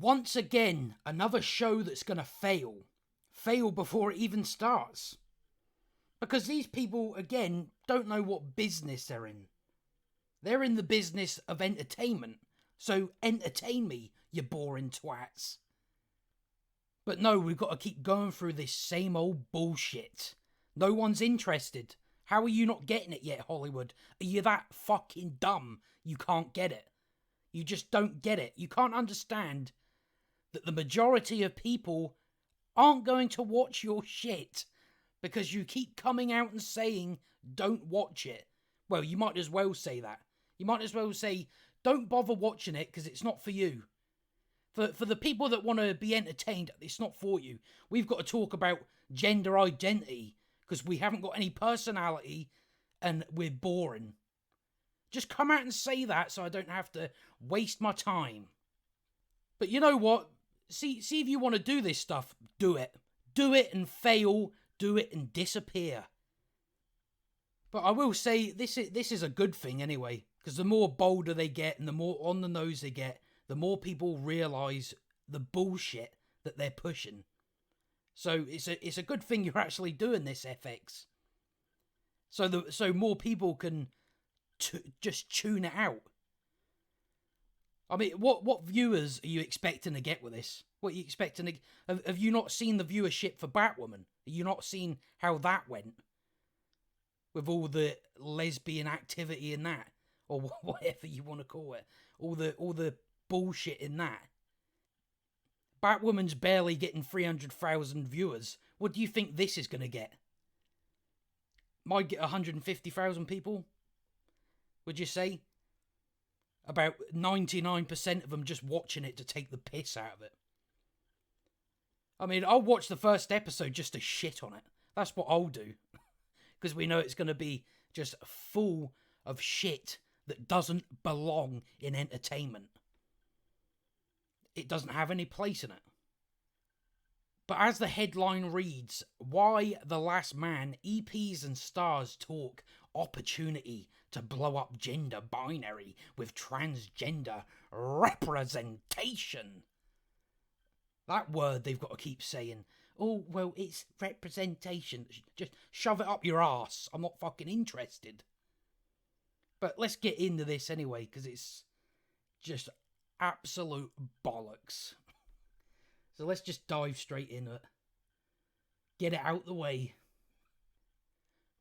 once again, another show that's going to fail. Fail before it even starts. Because these people, again, don't know what business they're in. They're in the business of entertainment. So entertain me, you boring twats. But no, we've got to keep going through this same old bullshit. No one's interested. How are you not getting it yet, Hollywood? Are you that fucking dumb you can't get it? You just don't get it. You can't understand that the majority of people aren't going to watch your shit because you keep coming out and saying, don't watch it. Well, you might as well say that. You might as well say, don't bother watching it because it's not for you. For the people that want to be entertained, it's not for you. We've got to talk about gender identity because we haven't got any personality and we're boring. Just come out and say that so I don't have to waste my time. But you know what? See if you want to do this stuff, do it. Do it and fail. Do it and disappear. But I will say, this is a good thing anyway. Because the more bolder they get and the more on the nose they get, the more people realise the bullshit that they're pushing. So it's a good thing you're actually doing this, FX. So more people can just tune it out. I mean, what viewers are you expecting to get with this? What are you expecting to... Have you not seen the viewership for Batwoman? Have you not seen how that went? With all the lesbian activity in that? Or whatever you want to call it. All the bullshit in that. Batwoman's barely getting 300,000 viewers. What do you think this is going to get? Might get 150,000 people? Would you say? About 99% of them just watching it to take the piss out of it. I mean, I'll watch the first episode just to shit on it. That's what I'll do. Because we know it's going to be just full of shit that doesn't belong in entertainment. It doesn't have any place in it. But as the headline reads, why The Last Man, EPs and stars talk opportunity to blow up gender binary with transgender representation. That word they've got to keep saying. Oh, well, it's representation. Just shove it up your arse. I'm not fucking interested. But let's get into this anyway, because it's just absolute bollocks. So let's just dive straight into it. Get it out the way.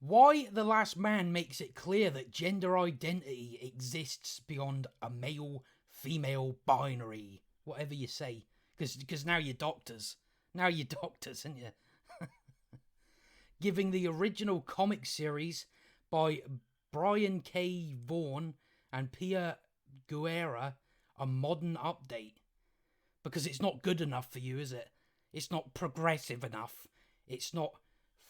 Why The Last Man makes it clear that gender identity exists beyond a male-female binary. Whatever you say. Because now you're doctors. Now you're doctors, aren't you? Giving the original comic series by Brian K. Vaughan and Pia Guerra a modern update. Because it's not good enough for you, is it? It's not progressive enough. It's not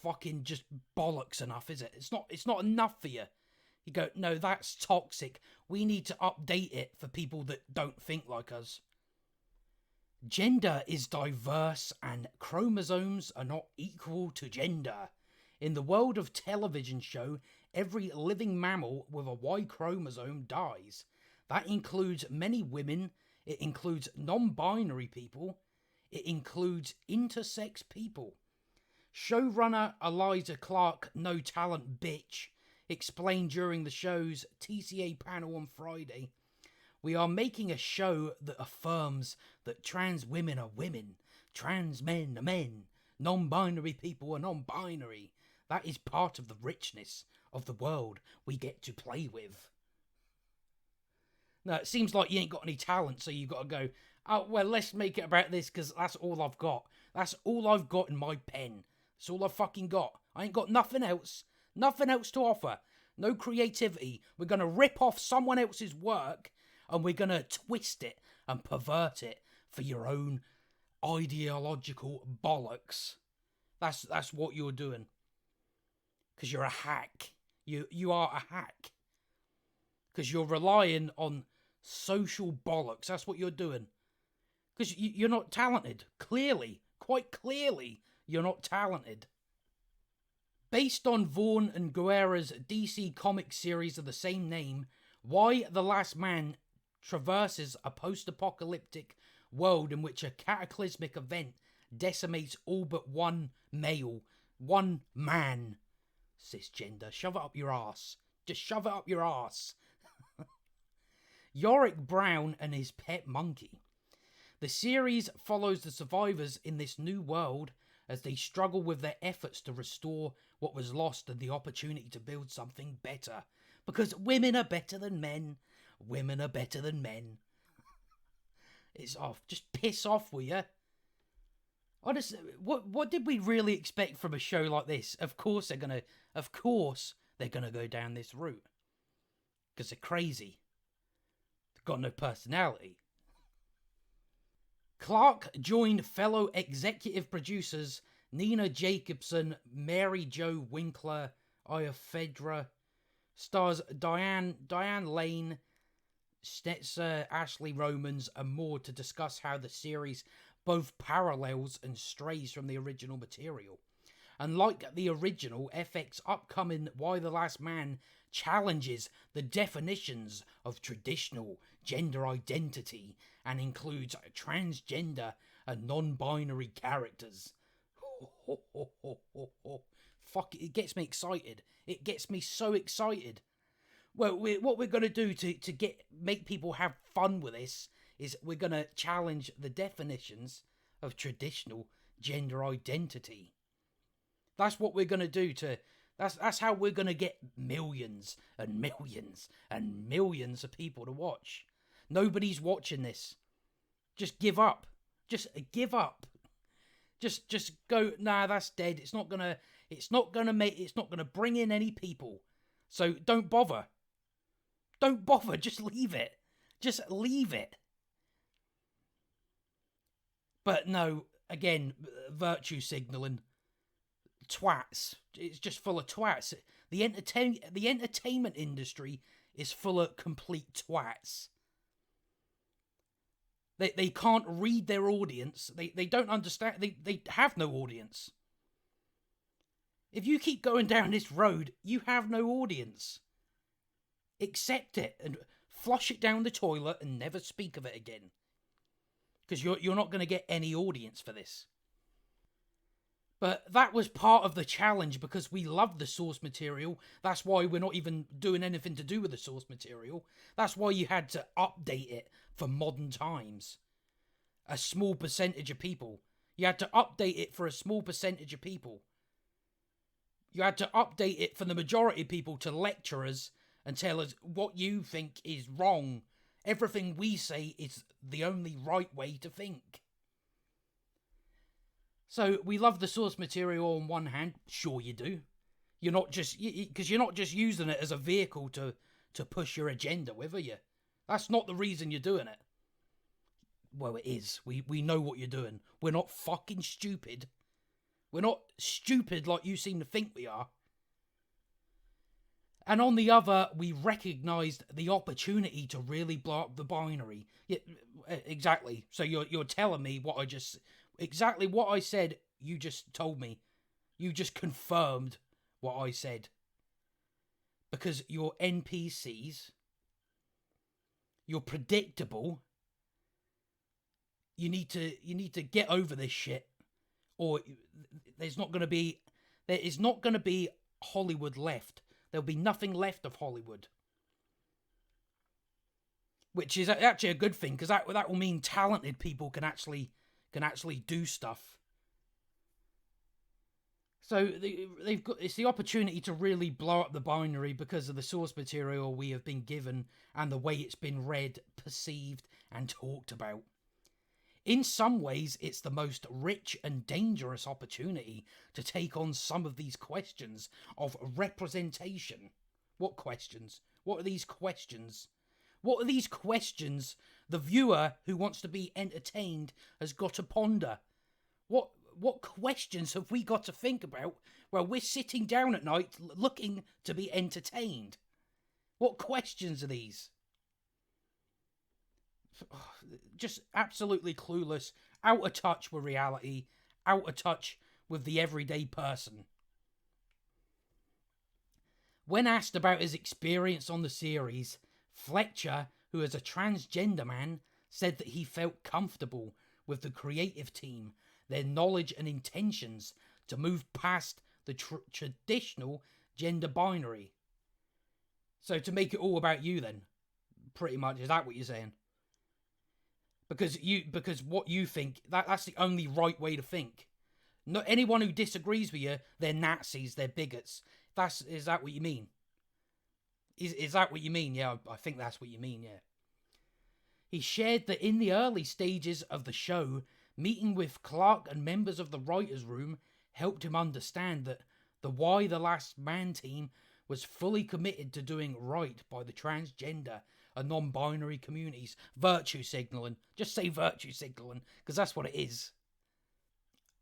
fucking just bollocks enough, is it? It's not enough for you. You go, no, that's toxic. We need to update it for people that don't think like us. Gender is diverse and chromosomes are not equal to gender. In the world of television show, every living mammal with a Y chromosome dies. That includes many women, it includes non-binary people, it includes intersex people. Showrunner Eliza Clark, no talent bitch, explained during the show's TCA panel on Friday, "We are making a show that affirms that trans women are women, trans men are men, non-binary people are non-binary. That is part of the richness of the world we get to play with." Now, it seems like you ain't got any talent, so you got to go, oh, well, let's make it about this because that's all I've got. That's all I've got in my pen. That's all I've fucking got. I ain't got nothing else. Nothing else to offer. No creativity. We're going to rip off someone else's work and we're going to twist it and pervert it for your own ideological bollocks. That's what you're doing. Because you're a hack. You are a hack. Because you're relying on social bollocks. That's what you're doing. Because you're not talented. Clearly. Quite clearly, you're not talented. Based on Vaughan and Guerra's DC comic series of the same name, Why The Last Man traverses a post-apocalyptic world in which a cataclysmic event decimates all but one male, one man. Cisgender, shove it up your ass. Just shove it up your ass. Yorick Brown and his pet monkey. The series follows the survivors in this new world as they struggle with their efforts to restore what was lost and the opportunity to build something better. Because women are better than men. Women are better than men. It's off. Just piss off, will you? Honestly, what did we really expect from a show like this? Of course they're gonna go down this route. Because they're crazy. They've got no personality. Clark joined fellow executive producers Nina Jacobson, Mary Jo Winkler, Iafedra, stars Diane Lane, Stetzer, Ashley Romans, and more to discuss how the series both parallels and strays from the original material. Unlike the original, FX upcoming Why the Last Man challenges the definitions of traditional gender identity and includes transgender and non-binary characters. Fuck it gets me excited. It gets me so excited. Well, what we're going to do to make people have fun with this is we're going to challenge the definitions of traditional gender identity. That's what we're going to do that's how we're going to get millions and millions and millions of people to watch. Nobody's watching this. Just give up. Just give up. Just go, nah, that's dead. It's not going to bring in any people. So don't bother. Don't bother. Just leave it. Just leave it. But no, again, virtue signaling. Twats. It's just full of twats. The entertainment industry is full of complete twats. They can't read their audience. They don't understand. They have no audience. If you keep going down this road, you have no audience. Accept it and flush it down the toilet and never speak of it again. Because you're not going to get any audience for this. But that was part of the challenge because we love the source material. That's why we're not even doing anything to do with the source material. That's why you had to update it for modern times. A small percentage of people. You had to update it for a small percentage of people. You had to update it for the majority of people to lecture us and tell us what you think is wrong. Everything we say is the only right way to think. So we love the source material on one hand. Sure you do. You're not just using it as a vehicle to push your agenda with, are you? That's not the reason you're doing it. Well, it is. We know what you're doing. We're not fucking stupid. We're not stupid like you seem to think we are. And on the other, we recognised the opportunity to really blow up the binary. Yeah, exactly. So you're telling me what I just... Exactly what I said, you just told me. You just confirmed what I said. Because you're NPCs. You're predictable. You need to get over this shit. Or there is not going to be Hollywood left. There'll be nothing left of Hollywood. Which is actually a good thing, because that will mean talented people can actually do stuff. So it's the opportunity to really blow up the binary because of the source material we have been given and the way it's been read, perceived, and talked about. In some ways, it's the most rich and dangerous opportunity to take on some of these questions of representation. What questions? What are these questions? What are these questions the viewer who wants to be entertained has got to ponder? What questions have we got to think about while we're sitting down at night looking to be entertained? What questions are these? Just absolutely clueless, out of touch with reality, out of touch with the everyday person. When asked about his experience on the series, Fletcher, who is a transgender man, said that he felt comfortable with the creative team, their knowledge and intentions to move past the traditional gender binary. So to make it all about you then, pretty much, is that what you're saying? Because what you think, that's the only right way to think. Not anyone who disagrees with you, they're Nazis, they're bigots. Is that what you mean? Is that what you mean? Yeah, I think that's what you mean, yeah. He shared that in the early stages of the show, meeting with Clark and members of the writers' room helped him understand that the Y The Last Man team was fully committed to doing right by the transgender and non-binary communities. Virtue signaling. Just say virtue signaling, because that's what it is.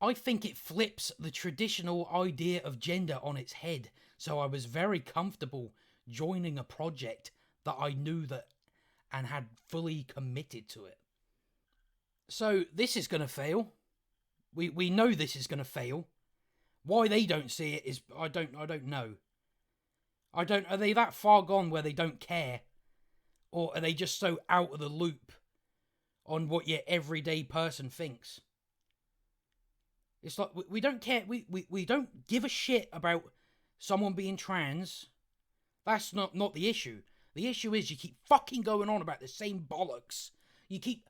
I think it flips the traditional idea of gender on its head, so I was very comfortable joining a project that I knew that and had fully committed to it. So this is going to fail. We know this is going to fail. Why they don't see it is I don't know. Are they that far gone where they don't care? Or are they just so out of the loop on what your everyday person thinks? It's like we don't care. We don't give a shit about someone being trans. That's not the issue. The issue is you keep fucking going on about the same bollocks. You keep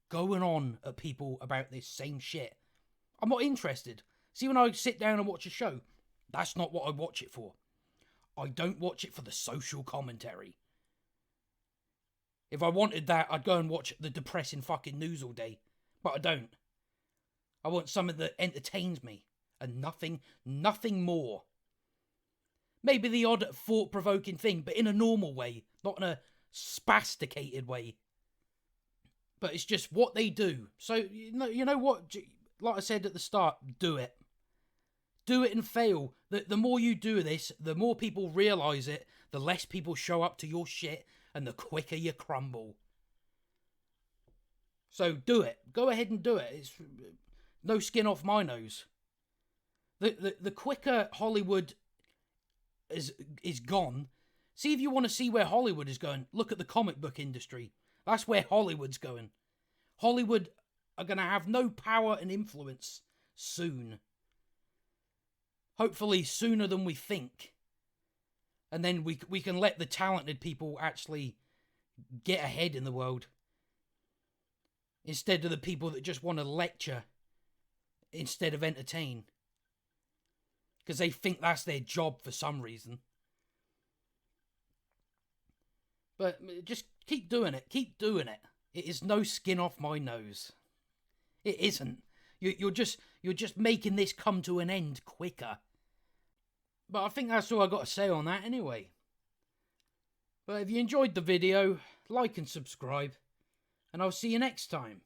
going on at people about this same shit. I'm not interested. See, when I sit down and watch a show, that's not what I watch it for. I don't watch it for the social commentary. If I wanted that, I'd go and watch the depressing fucking news all day. But I don't. I want something that entertains me. And nothing more. Maybe the odd thought-provoking thing, but in a normal way. Not in a spasticated way. But it's just what they do. So, you know what? Like I said at the start, do it. Do it and fail. The more you do this, the more people realise it, the less people show up to your shit, and the quicker you crumble. So do it. Go ahead and do it. It's no skin off my nose. The quicker Hollywood is gone. See, if you want to see where Hollywood is going, look at the comic book industry. That's where Hollywood's going. Hollywood are going to have no power and influence soon. Hopefully sooner than we think. And then we can let the talented people actually get ahead in the world. Instead of the people that just want to lecture instead of entertain. Because they think that's their job for some reason. But just keep doing it. Keep doing it. It is no skin off my nose. It isn't. You're just making this come to an end quicker. But I think that's all I got to say on that anyway. But if you enjoyed the video, like and subscribe. And I'll see you next time.